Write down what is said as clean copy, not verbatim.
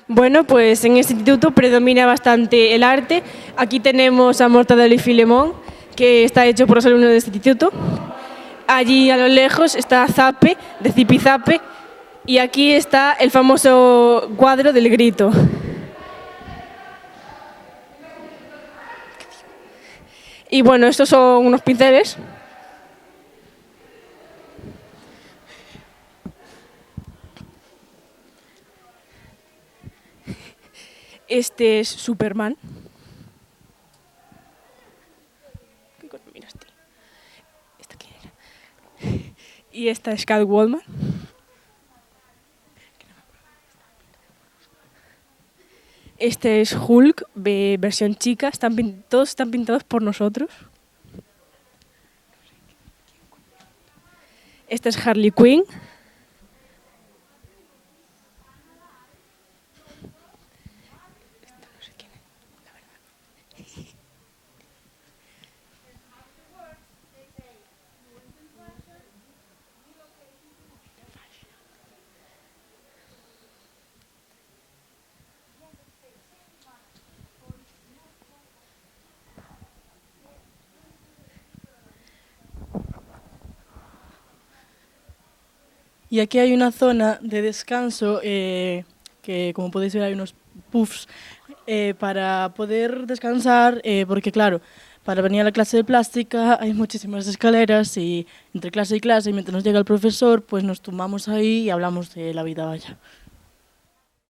Bueno, pues en este instituto predomina bastante el arte. Aquí tenemos a Mortadelo y Filemón, que está hecho por los alumnos de este instituto. Allí a lo lejos está Zape, de Zipizape, y aquí está el famoso cuadro del grito. Y bueno, estos son unos pinceles. Este es Superman. ¿Qué cosa miraste? ¿Esta quién era? Y esta es Catwoman. Este es Hulk, versión chica. Todos están pintados por nosotros. Esta es Harley Quinn. Esta no sé quién es, la verdad. Y aquí hay una zona de descanso que, como podéis ver, hay unos puffs para poder descansar, porque claro, para venir a la clase de plástica hay muchísimas escaleras y entre clase y clase, mientras nos llega el profesor, pues nos tumbamos ahí y hablamos de la vida, vaya.